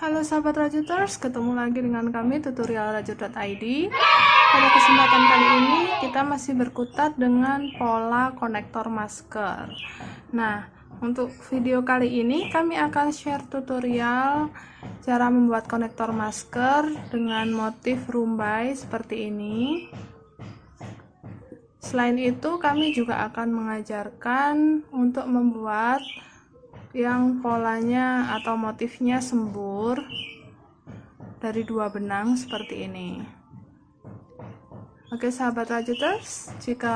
Halo sahabat Rajuters, ketemu lagi dengan kami tutorial rajut.id. Pada kesempatan kali ini kita masih berkutat dengan pola konektor masker. Nah, untuk video kali ini kami akan share tutorial cara membuat konektor masker dengan motif rumbai seperti ini. Selain itu, kami juga akan mengajarkan untuk membuat yang polanya atau motifnya sembur dari dua benang seperti ini. Oke sahabat Rajuters, jika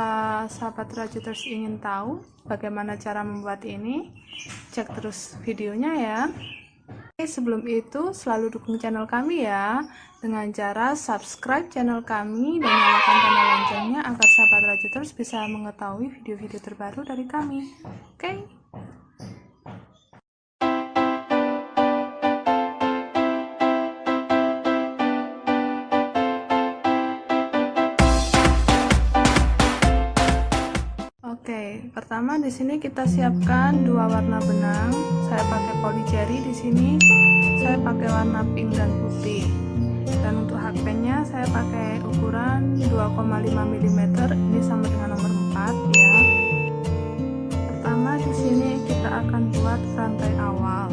sahabat Rajuters ingin tahu bagaimana cara membuat ini, cek terus videonya ya. Oke, sebelum itu selalu dukung channel kami ya dengan cara subscribe channel kami dan nyalakan tanda loncengnya agar sahabat Rajuters bisa mengetahui video-video terbaru dari kami. Oke. Oke, pertama di sini kita siapkan dua warna benang. Saya pakai polycherry di sini. Saya pakai warna pink dan putih. Dan untuk hakpennya saya pakai ukuran 2,5 mm. Ini sama dengan nomor 4 ya. Pertama di sini kita akan buat rantai awal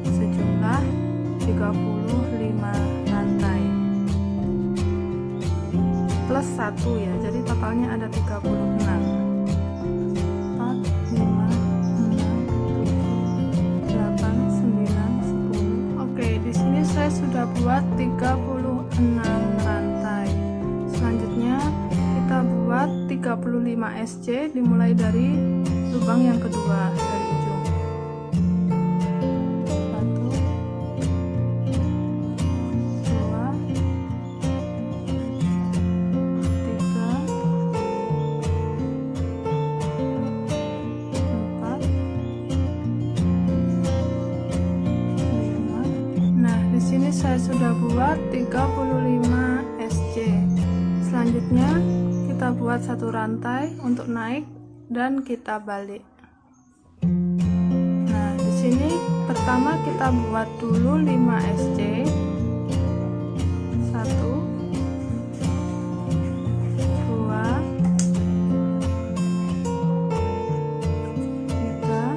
sejumlah 35 rantai. Plus 1 ya. Jadi totalnya ada 36. Saya sudah buat 36 rantai. Selanjutnya kita buat 35 SC dimulai dari lubang yang kedua dari ujung. 1, 2, 3, 4, 5. Di sini saya sudah buat 35 SC. Selanjutnya kita buat satu rantai untuk naik dan kita balik. Nah, di sini pertama kita buat dulu 5 SC. 1, 2, 3,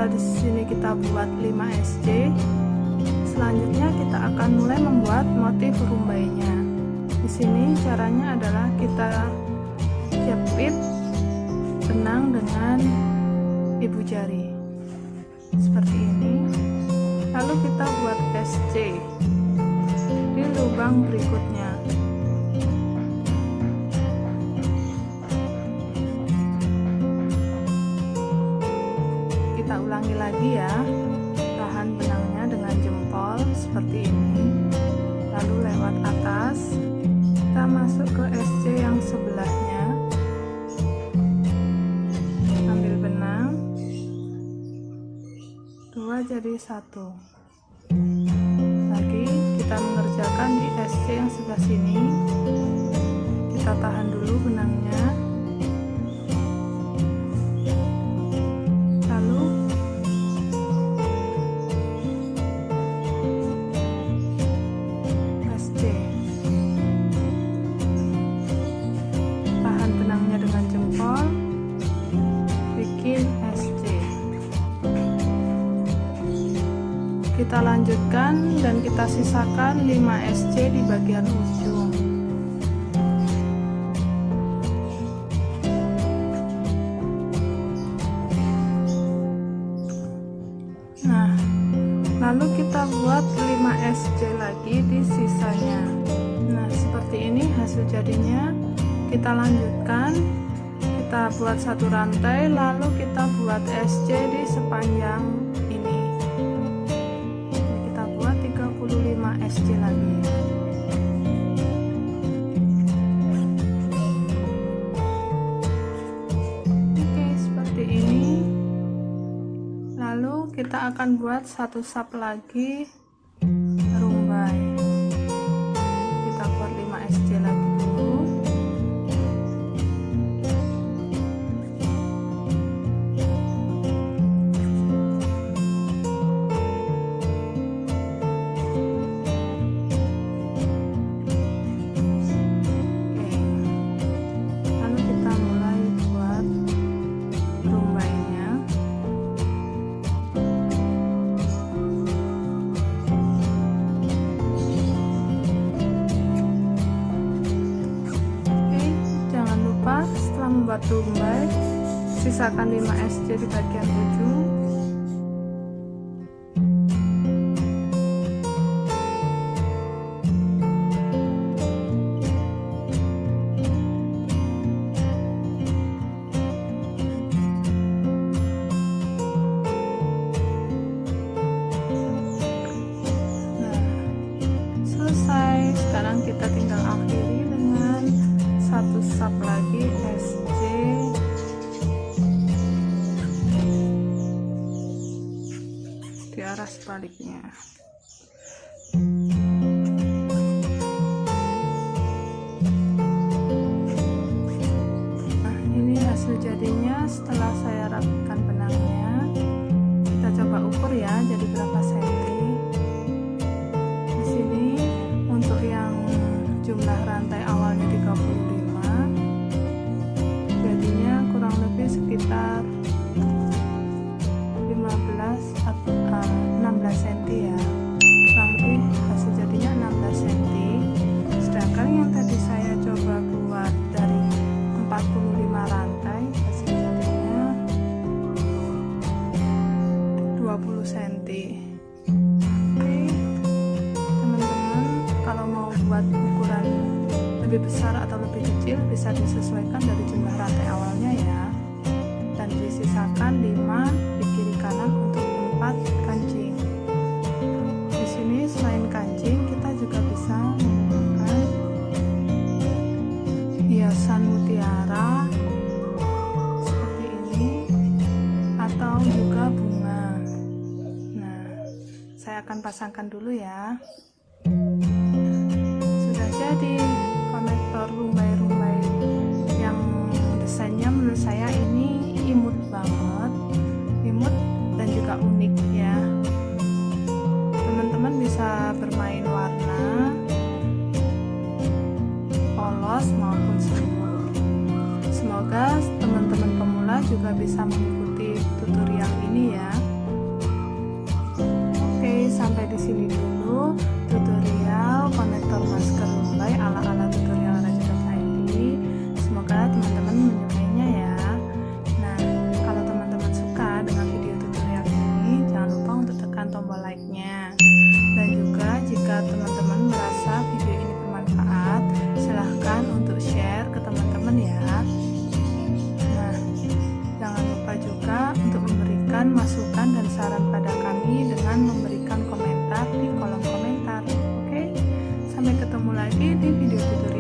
di sini kita buat 5 SC. Selanjutnya kita akan mulai membuat motif rumbainya. Di sini caranya adalah kita jepit benang dengan ibu jari seperti ini. Lalu kita buat SC di lubang berikutnya. Kita ulangi lagi ya, tahan benangnya dengan jempol seperti ini, lalu lewat atas kita masuk ke SC yang sebelahnya, ambil benang 2 jadi 1 lagi, kita mengerjakan di SC yang sebelah sini. Kita tahan dulu benangnya, kita lanjutkan dan kita sisakan 5 SC di bagian ujung. Nah, lalu kita buat 5 SC lagi di sisanya. Nah, seperti ini hasil jadinya. Kita lanjutkan, kita buat satu rantai, lalu kita buat SC di sepanjang ini. 35 SC lagi. Oke, seperti ini. Lalu kita akan buat satu sap lagi rumbai. Kita buat membuat rumbai, sisakan 5 SC di bagian ujung. Sekarang kita tinggal akhiri dengan satu sub lagi SC di arah sebaliknya. Nah, ini hasil jadinya setelah saya rapikan benangnya. Kita coba ukur ya, jadi berapa senti. Di sini untuk yang jumlah rantai awalnya 35, jadinya kurang lebih sekitar 15 atau 16 cm ya, kurang lebih hasil jadinya 16 cm. Sedangkan yang tadi saya coba buat dari 45 rantai, hasil jadinya 20 cm. Buat ukuran lebih besar atau lebih kecil bisa disesuaikan dari jumlah rantai awalnya ya, dan disisakan 5 di kiri kanan untuk 4 kancing. Di sini selain kancing kita juga bisa menggunakan hiasan mutiara seperti ini atau juga bunga. Nah, saya akan pasangkan dulu ya. Jadi konektor rumbai-rumbai yang desainnya menurut saya ini imut banget, imut dan juga unik ya. Teman-teman bisa bermain warna polos maupun semut. Semoga teman-teman pemula juga bisa mengikuti tutorial ini ya. Oke, sampai di sini dulu tutorial konektor masker rumbai ala-ala tutorial Raja.id. Semoga teman-teman menyukainya ya. Nah, kalau teman-teman suka dengan video tutorial ini, jangan lupa untuk tekan tombol like-nya. Dan juga jika teman-teman merasa video ini bermanfaat, silahkan untuk share ke teman-teman ya. Nah, jangan lupa juga untuk memberikan masukan dan saran pada kami dengan memberikan komentar di kolom komentar. Oke, sampai ketemu lagi di video tutorial